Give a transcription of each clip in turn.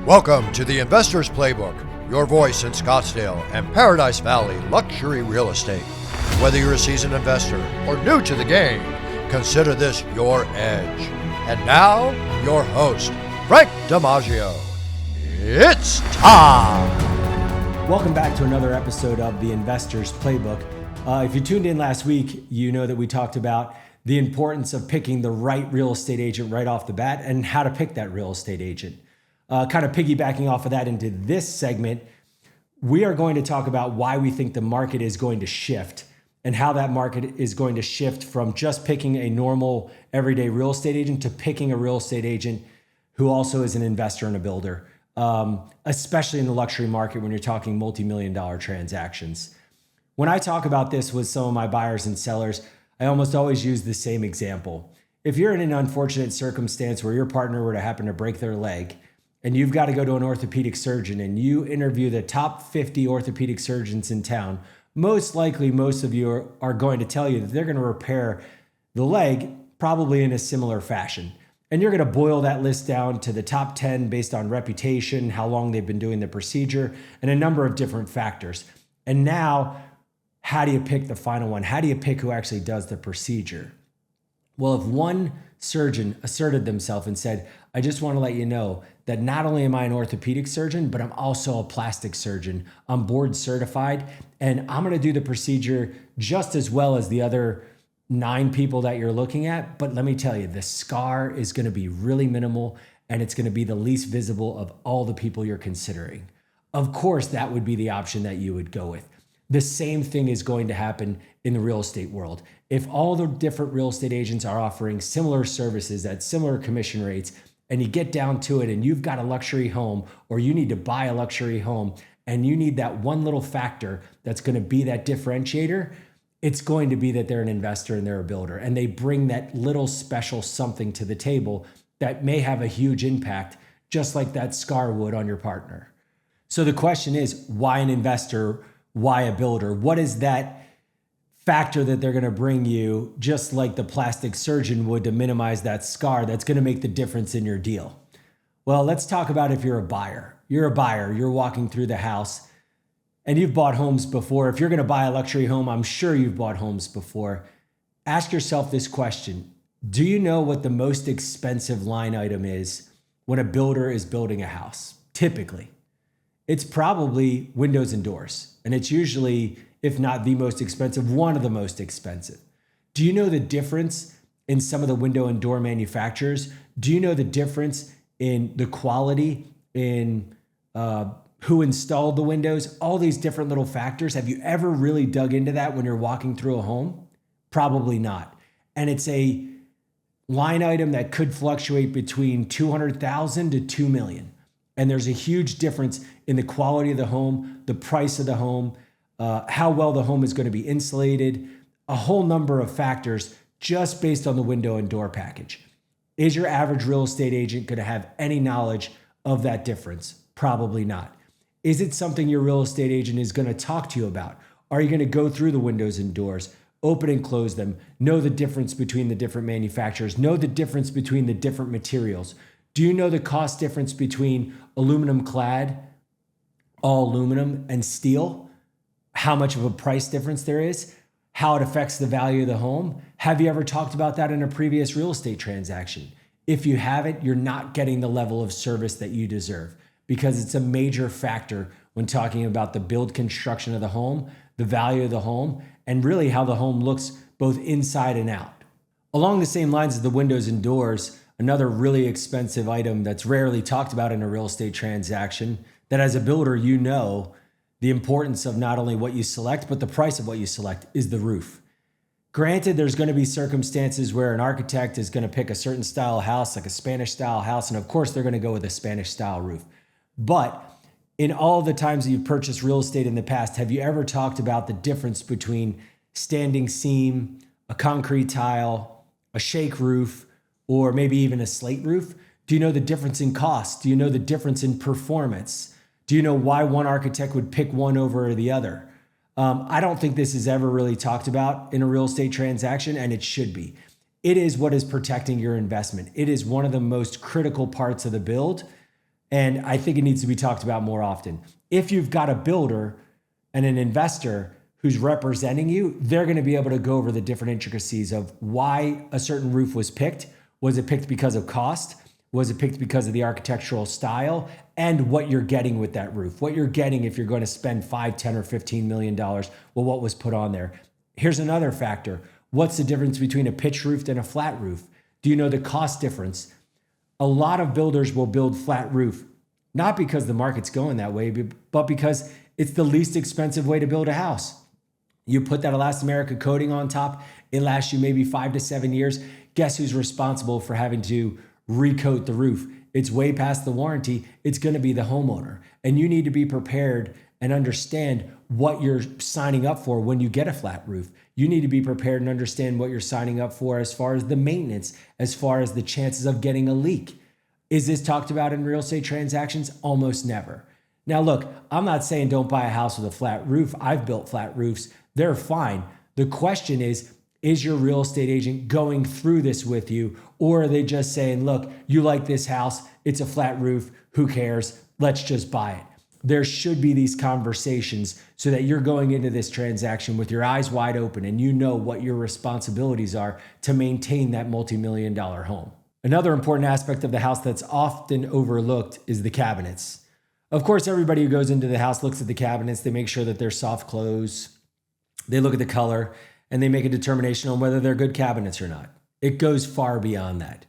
Welcome to the Investor's Playbook, your voice in Scottsdale and Paradise Valley luxury real estate. Whether you're a seasoned investor or new to the game, consider this your edge. And now, your host, Frank DiMaggio. It's time! Welcome back to another episode of the Investor's Playbook. If you tuned in last week, you know that we talked about the importance of picking the right real estate agent right off the bat and how to pick that real estate agent. Kind of piggybacking off of that into this segment, we are going to talk about why we think the market is going to shift and how that market is going to shift from just picking a normal everyday real estate agent to picking a real estate agent who also is an investor and a builder, especially in the luxury market when you're talking multi-million-dollar transactions. When I talk about this with some of my buyers and sellers, I almost always use the same example. If you're in an unfortunate circumstance where your partner were to happen to break their leg, and you've got to go to an orthopedic surgeon and you interview the top 50 orthopedic surgeons in town, most likely most of you are going to tell you that they're going to repair the leg probably in a similar fashion. And you're going to boil that list down to the top 10 based on reputation, how long they've been doing the procedure, and a number of different factors. And now, how do you pick the final one? How do you pick who actually does the procedure? Well, if one surgeon asserted themselves and said, I just want to let you know that not only am I an orthopedic surgeon, but I'm also a plastic surgeon. I'm board certified, and I'm going to do the procedure just as well as the other 9 people that you're looking at. But let me tell you, the scar is going to be really minimal, and it's going to be the least visible of all the people you're considering. Of course, that would be the option that you would go with. The same thing is going to happen in the real estate world. If all the different real estate agents are offering similar services at similar commission rates, and you get down to it and you've got a luxury home or you need to buy a luxury home and you need that one little factor that's going to be that differentiator, it's going to be that they're an investor and they're a builder. And they bring that little special something to the table that may have a huge impact, just like that scar would on your partner. So the question is, why an investor? Why a builder? What is that factor that they're going to bring you, just like the plastic surgeon would, to minimize that scar that's going to make the difference in your deal? Well, let's talk about if you're a buyer. You're a buyer, you're walking through the house, and you've bought homes before. If you're going to buy a luxury home, I'm sure you've bought homes before. Ask yourself this question. Do you know what the most expensive line item is when a builder is building a house? Typically, it's probably windows and doors. And it's usually, if not the most expensive, one of the most expensive. Do you know the difference in some of the window and door manufacturers? Do you know the difference in the quality, in who installed the windows? All these different little factors. Have you ever really dug into that when you're walking through a home? Probably not. And it's a line item that could fluctuate between $200,000 to $2 million. And there's a huge difference in the quality of the home, the price of the home, how well the home is going to be insulated, a whole number of factors just based on the window and door package. Is your average real estate agent going to have any knowledge of that difference? Probably not. Is it something your real estate agent is going to talk to you about? Are you going to go through the windows and doors, open and close them, know the difference between the different manufacturers, know the difference between the different materials? Do you know the cost difference between aluminum clad, all aluminum, and steel? How much of a price difference there is? How it affects the value of the home? Have you ever talked about that in a previous real estate transaction? If you haven't, you're not getting the level of service that you deserve, because it's a major factor when talking about the build construction of the home, the value of the home, and really how the home looks both inside and out. Along the same lines as the windows and doors, another really expensive item that's rarely talked about in a real estate transaction, that as a builder, you know the importance of not only what you select, but the price of what you select, is the roof. Granted, there's going to be circumstances where an architect is going to pick a certain style house, like a Spanish style house, and of course they're going to go with a Spanish style roof. But in all the times that you've purchased real estate in the past, have you ever talked about the difference between standing seam, a concrete tile, a shake roof, or maybe even a slate roof? Do you know the difference in cost? Do you know the difference in performance? Do you know why one architect would pick one over the other? I don't think this is ever really talked about in a real estate transaction, and it should be. It is what is protecting your investment. It is one of the most critical parts of the build. And I think it needs to be talked about more often. If you've got a builder and an investor who's representing you, they're going to be able to go over the different intricacies of why a certain roof was picked. Was it picked because of cost? Was it picked because of the architectural style? And what you're getting with that roof. What you're getting if you're going to spend $5, $10, or $15 million. Well, what was put on there? Here's another factor. What's the difference between a pitched roof and a flat roof? Do you know the cost difference? A lot of builders will build flat roof, not because the market's going that way, but because it's the least expensive way to build a house. You put that elastomeric coating on top, it lasts you maybe 5 to 7 years. Guess who's responsible for having to recoat the roof? It's way past the warranty. It's going to be the homeowner. And you need to be prepared and understand what you're signing up for when you get a flat roof. You need to be prepared and understand what you're signing up for as far as the maintenance, as far as the chances of getting a leak. Is this talked about in real estate transactions? Almost never. Now, look, I'm not saying don't buy a house with a flat roof. I've built flat roofs. They're fine. The question is your real estate agent going through this with you? Or are they just saying, look, you like this house, it's a flat roof, who cares? Let's just buy it. There should be these conversations so that you're going into this transaction with your eyes wide open and you know what your responsibilities are to maintain that multi-million-dollar home. Another important aspect of the house that's often overlooked is the cabinets. Of course, everybody who goes into the house looks at the cabinets. They make sure that they're soft close. They look at the color and they make a determination on whether they're good cabinets or not. It goes far beyond that.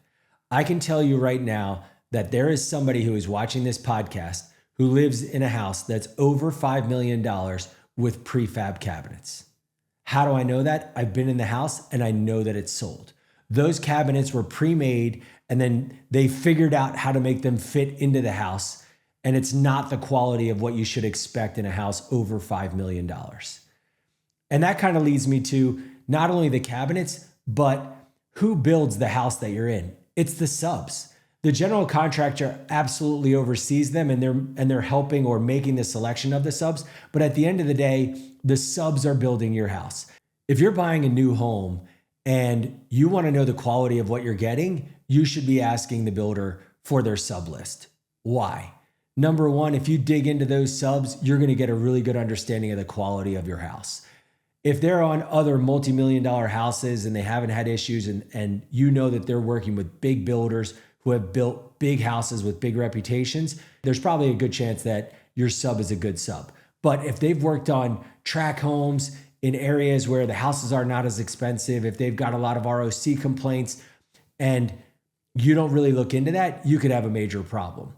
I can tell you right now that there is somebody who is watching this podcast who lives in a house that's over $5 million with prefab cabinets. How do I know that? I've been in the house and I know that it's sold. Those cabinets were pre-made and then they figured out how to make them fit into the house. And it's not the quality of what you should expect in a house over $5 million. And that kind of leads me to not only the cabinets, but who builds the house that you're in? It's the subs. The general contractor absolutely oversees them and they're helping or making the selection of the subs. But at the end of the day, the subs are building your house. If you're buying a new home and you want to know the quality of what you're getting, you should be asking the builder for their sub list. Why? Number one, if you dig into those subs, you're going to get a really good understanding of the quality of your house. If they're on other multi-million-dollar houses and they haven't had issues and you know that they're working with big builders who have built big houses with big reputations, there's probably a good chance that your sub is a good sub. But if they've worked on tract homes in areas where the houses are not as expensive, if they've got a lot of ROC complaints and you don't really look into that, you could have a major problem.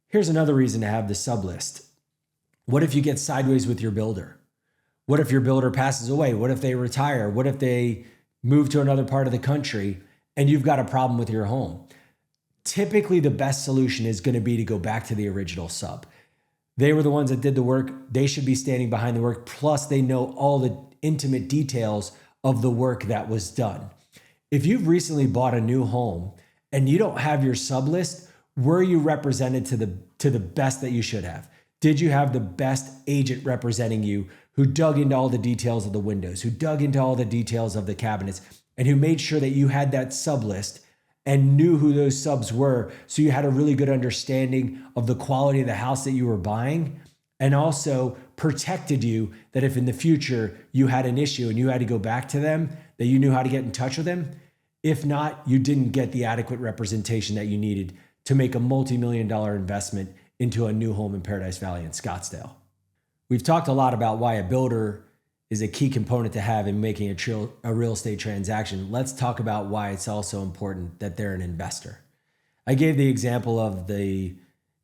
Here's another reason to have the sub list. What if you get sideways with your builder? What if your builder passes away? What if they retire? What if they move to another part of the country and you've got a problem with your home? Typically, the best solution is going to be to go back to the original sub. They were the ones that did the work. They should be standing behind the work. Plus, they know all the intimate details of the work that was done. If you've recently bought a new home and you don't have your sub list, were you represented to the best that you should have? Did you have the best agent representing you who dug into all the details of the windows, who dug into all the details of the cabinets, and who made sure that you had that sub list and knew who those subs were, so you had a really good understanding of the quality of the house that you were buying, and also protected you that if in the future you had an issue and you had to go back to them, that you knew how to get in touch with them? If not, you didn't get the adequate representation that you needed to make a multi-million-dollar investment into a new home in Paradise Valley in Scottsdale. We've talked a lot about why a builder is a key component to have in making a real estate transaction. Let's talk about why it's also important that they're an investor. I gave the example of the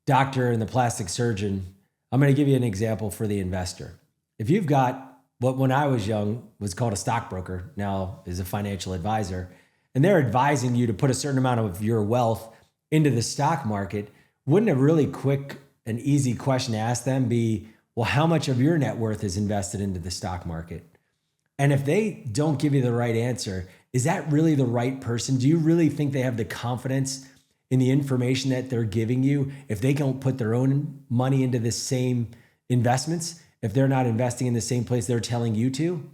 doctor and the plastic surgeon. I'm going to give you an example for the investor. If you've got what when I was young was called a stockbroker, now is a financial advisor, and they're advising you to put a certain amount of your wealth into the stock market, wouldn't a really quick and easy question to ask them be, well, how much of your net worth is invested into the stock market? And if they don't give you the right answer, is that really the right person? Do you really think they have the confidence in the information that they're giving you if they don't put their own money into the same investments, if they're not investing in the same place they're telling you to?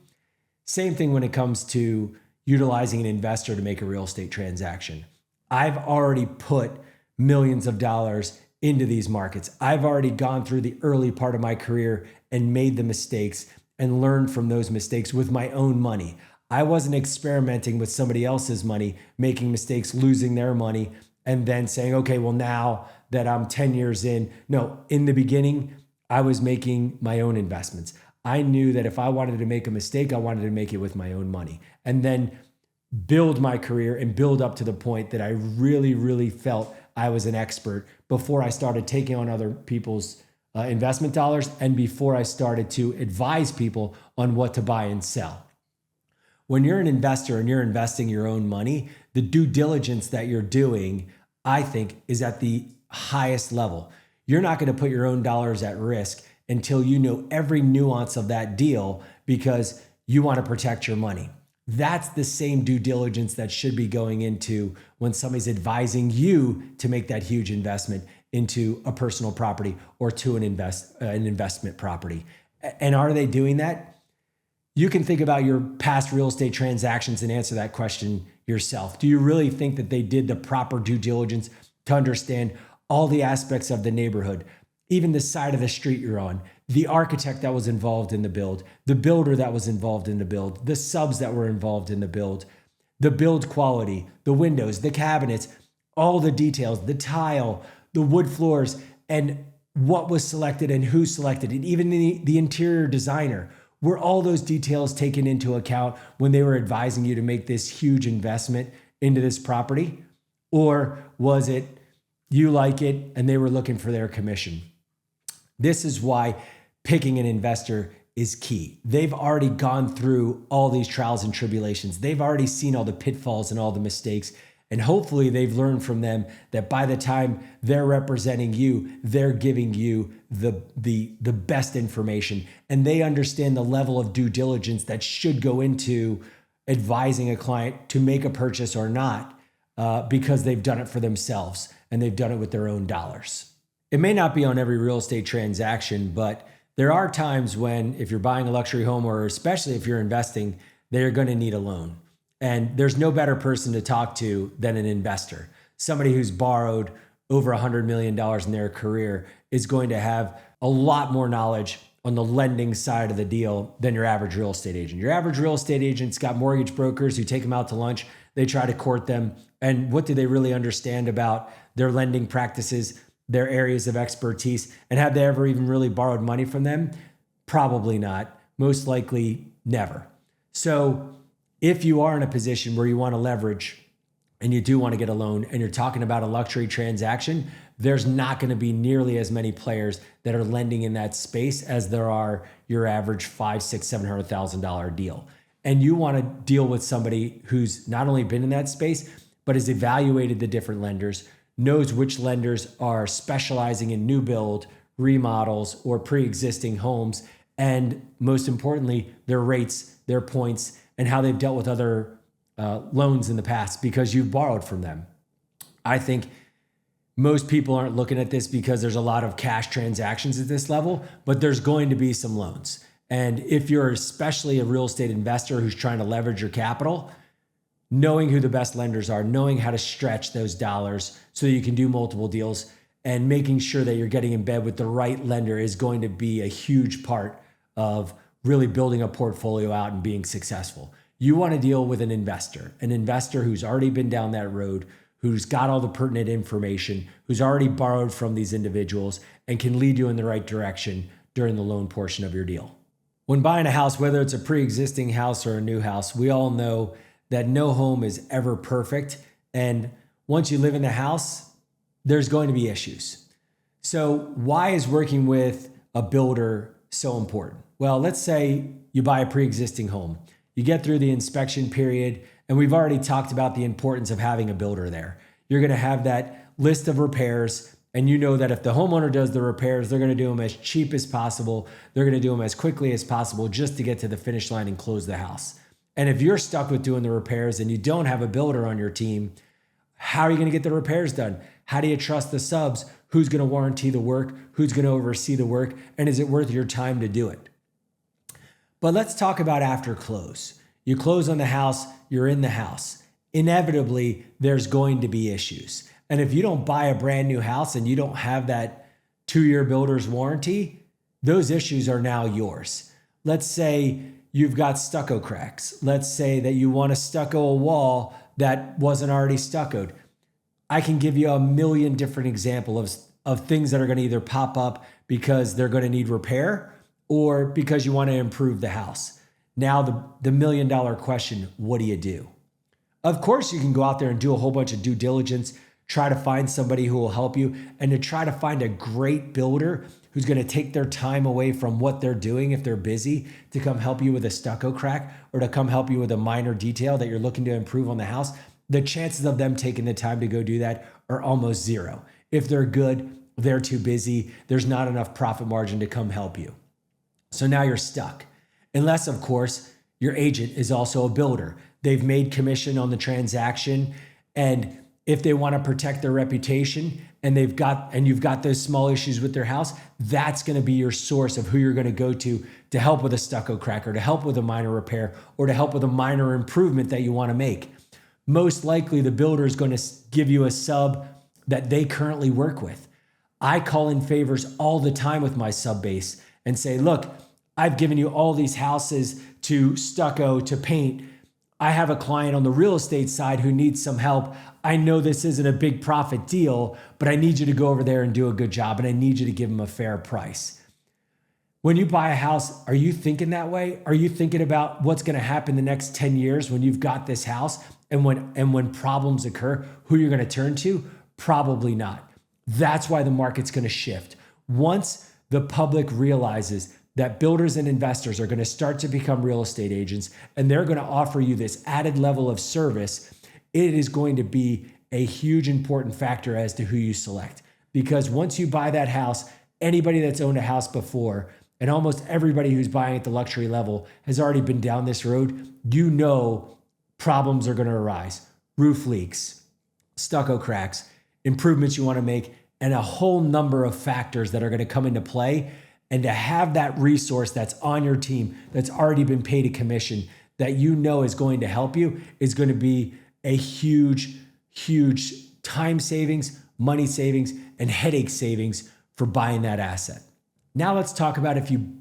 Same thing when it comes to utilizing an investor to make a real estate transaction. I've already put millions of dollars into these markets. I've already gone through the early part of my career and made the mistakes and learned from those mistakes with my own money. I wasn't experimenting with somebody else's money, making mistakes, losing their money, and then saying, okay, well, now that I'm 10 years in. No, in the beginning, I was making my own investments. I knew that if I wanted to make a mistake, I wanted to make it with my own money. And then build my career and build up to the point that I really, really felt I was an expert before I started taking on other people's investment dollars and before I started to advise people on what to buy and sell. When you're an investor and you're investing your own money, the due diligence that you're doing, I think, is at the highest level. You're not going to put your own dollars at risk until you know every nuance of that deal because you want to protect your money. That's the same due diligence that should be going into when somebody's advising you to make that huge investment into a personal property or to an investment property. And are they doing that? You can think about your past real estate transactions and answer that question yourself. Do you really think that they did the proper due diligence to understand all the aspects of the neighborhood, even the side of the street you're on, the architect that was involved in the build, the builder that was involved in the build, the subs that were involved in the build quality, the windows, the cabinets, all the details, the tile, the wood floors, and what was selected and who selected it, even the interior designer. Were all those details taken into account when they were advising you to make this huge investment into this property? Or was it you like it and they were looking for their commission? This is why picking an investor is key. They've already gone through all these trials and tribulations. They've already seen all the pitfalls and all the mistakes. And hopefully they've learned from them that by the time they're representing you, they're giving you the best information. And they understand the level of due diligence that should go into advising a client to make a purchase or not, because they've done it for themselves and they've done it with their own dollars. It may not be on every real estate transaction, but there are times when if you're buying a luxury home, or especially if you're investing, they're going to need a loan. And there's no better person to talk to than an investor. Somebody who's borrowed over $100 million in their career is going to have a lot more knowledge on the lending side of the deal than your average real estate agent. Your average real estate agent's got mortgage brokers who take them out to lunch. They try to court them. And what do they really understand about their lending practices, their areas of expertise? And have they ever even really borrowed money from them? Probably not. Most likely never. So if you are in a position where you want to leverage and you do want to get a loan and you're talking about a luxury transaction, there's not going to be nearly as many players that are lending in that space as there are your average $500,000, $600,000, $700,000 deal. And you want to deal with somebody who's not only been in that space, but has evaluated the different lenders, knows which lenders are specializing in new build, remodels, or pre-existing homes, and most importantly, their rates, their points, and how they've dealt with other loans in the past because you've borrowed from them. I think most people aren't looking at this because there's a lot of cash transactions at this level, but there's going to be some loans. And if you're especially a real estate investor who's trying to leverage your capital, knowing who the best lenders are, knowing how to stretch those dollars so you can do multiple deals, and making sure that you're getting in bed with the right lender is going to be a huge part of really building a portfolio out and being successful. You want to deal with an investor who's already been down that road, who's got all the pertinent information, who's already borrowed from these individuals and can lead you in the right direction during the loan portion of your deal. When buying a house, whether it's a pre-existing house or a new house, we all know that no home is ever perfect. And once you live in the house, there's going to be issues. So why is working with a builder so important? Well, let's say you buy a pre-existing home. You get through the inspection period, and we've already talked about the importance of having a builder there. You're going to have that list of repairs, and you know that if the homeowner does the repairs, they're going to do them as cheap as possible. They're going to do them as quickly as possible just to get to the finish line and close the house. And if you're stuck with doing the repairs and you don't have a builder on your team, how are you going to get the repairs done? How do you trust the subs? Who's going to warranty the work? Who's going to oversee the work? And is it worth your time to do it? But let's talk about after close. You close on the house, you're in the house. Inevitably, there's going to be issues. And if you don't buy a brand new house and you don't have that 2-year builder's warranty, those issues are now yours. Let's say you've got stucco cracks. Let's say that you want to stucco a wall that wasn't already stuccoed. I can give you a million different examples of things that are going to either pop up because they're going to need repair or because you want to improve the house. Now, the $1 million question, what do you do? Of course, you can go out there and do a whole bunch of due diligence, try to find somebody who will help you, and to try to find a great builder who's going to take their time away from what they're doing if they're busy to come help you with a stucco crack or to come help you with a minor detail that you're looking to improve on the house. The chances of them taking the time to go do that are almost zero. If they're good, they're too busy. There's not enough profit margin to come help you. So now you're stuck. Unless, of course, your agent is also a builder. They've made commission on the transaction, and if they want to protect their reputation and you've got those small issues with their house, that's going to be your source of who you're going to go to help with a stucco crack or to help with a minor repair or to help with a minor improvement that you want to make. Most likely the builder is going to give you a sub that they currently work with. I call in favors all the time with my sub base and say, look, I've given you all these houses to stucco, to paint. I have a client on the real estate side who needs some help. I know this isn't a big profit deal, but I need you to go over there and do a good job, and I need you to give them a fair price. When you buy a house, are you thinking that way? Are you thinking about what's going to happen the next 10 years when you've got this house and when problems occur, who you're going to turn to? Probably not. That's why the market's going to shift. Once the public realizes that builders and investors are going to start to become real estate agents and they're going to offer you this added level of service, it is going to be a huge important factor as to who you select. Because once you buy that house, anybody that's owned a house before, and almost everybody who's buying at the luxury level has already been down this road, you know problems are going to arise. Roof leaks, stucco cracks, improvements you want to make, and a whole number of factors that are going to come into play. And to have that resource that's on your team, that's already been paid a commission, that you know is going to help you, is going to be a huge, huge time savings, money savings, and headache savings for buying that asset. Now let's talk about if you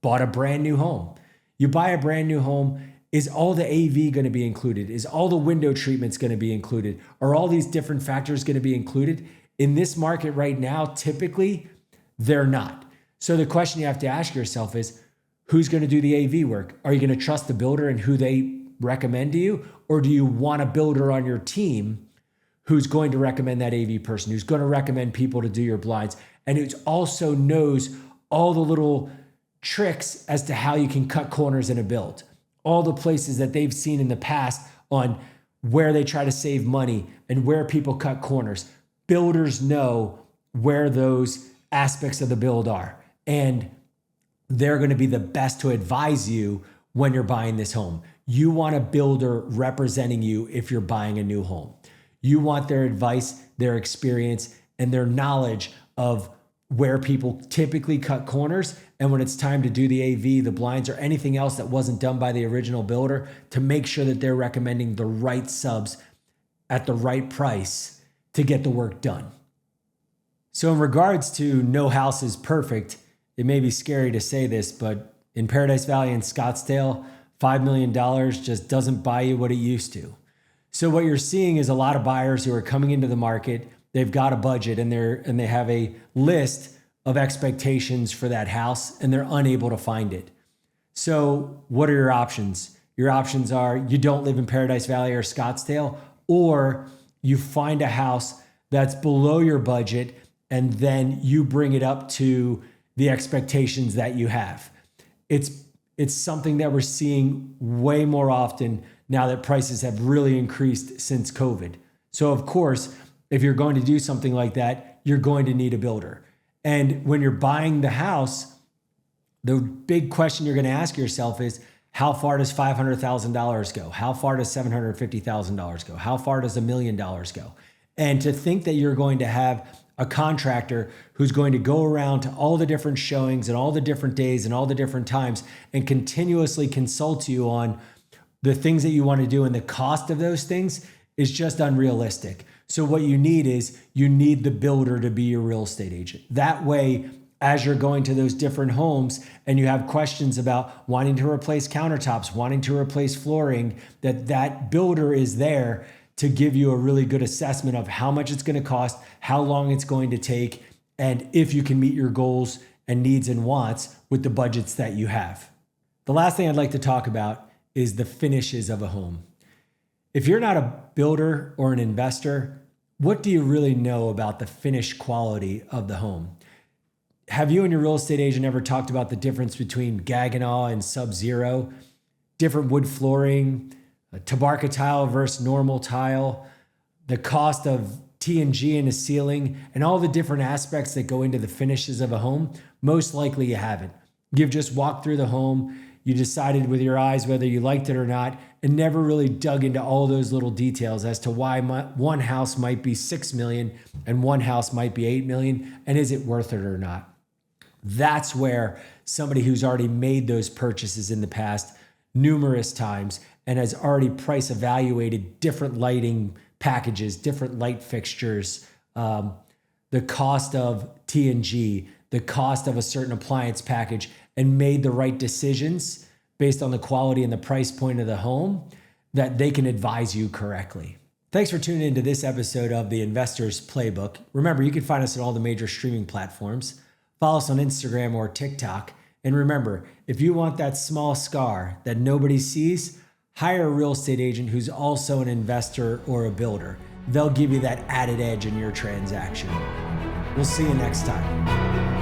bought a brand new home. You buy a brand new home, is all the AV going to be included? Is all the window treatments going to be included? Are all these different factors going to be included? In this market right now, typically, they're not. So the question you have to ask yourself is, who's going to do the AV work? Are you going to trust the builder and who they recommend to you? Or do you want a builder on your team who's going to recommend that AV person, who's going to recommend people to do your blinds, and who also knows all the little tricks as to how you can cut corners in a build, all the places that they've seen in the past on where they try to save money and where people cut corners. Builders know where those aspects of the build are, and they're going to be the best to advise you when you're buying this home. You want a builder representing you if you're buying a new home. You want their advice, their experience, and their knowledge of where people typically cut corners, and when it's time to do the AV, the blinds, or anything else that wasn't done by the original builder, to make sure that they're recommending the right subs at the right price to get the work done. So in regards to no house is perfect, it may be scary to say this, but in Paradise Valley and Scottsdale, $5 million just doesn't buy you what it used to. So what you're seeing is a lot of buyers who are coming into the market. They've got a budget and they have a list of expectations for that house, and they're unable to find it. So what are your options? Your options are you don't live in Paradise Valley or Scottsdale, or you find a house that's below your budget and then you bring it up to the expectations that you have. It's something that we're seeing way more often now that prices have really increased since COVID. So of course, if you're going to do something like that, you're going to need a builder. And when you're buying the house, the big question you're going to ask yourself is, how far does $500,000 go? How far does $750,000 go? How far does $1 million go? And to think that you're going to have a contractor who's going to go around to all the different showings and all the different days and all the different times and continuously consult you on the things that you want to do and the cost of those things is just unrealistic. So what you need is you need the builder to be your real estate agent. That way, as you're going to those different homes and you have questions about wanting to replace countertops, wanting to replace flooring, that builder is there to give you a really good assessment of how much it's going to cost, how long it's going to take, and if you can meet your goals and needs and wants with the budgets that you have. The last thing I'd like to talk about is the finishes of a home. If you're not a builder or an investor, what do you really know about the finished quality of the home? Have you and your real estate agent ever talked about the difference between Gaggenau and Sub-Zero, different wood flooring, Tabarca tile versus normal tile, the cost of T&G in a ceiling, and all the different aspects that go into the finishes of a home? Most likely you haven't. You've just walked through the home, you decided with your eyes whether you liked it or not, and never really dug into all those little details as to why one house might be 6 million and one house might be 8 million, and is it worth it or not? That's where somebody who's already made those purchases in the past numerous times and has already price evaluated different lighting packages, different light fixtures, the cost of T&G, the cost of a certain appliance package, and made the right decisions based on the quality and the price point of the home, that they can advise you correctly. Thanks for tuning into this episode of The Investor's Playbook. Remember, you can find us on all the major streaming platforms. Follow us on Instagram or TikTok. And remember, if you want that small scar that nobody sees, hire a real estate agent who's also an investor or a builder. They'll give you that added edge in your transaction. We'll see you next time.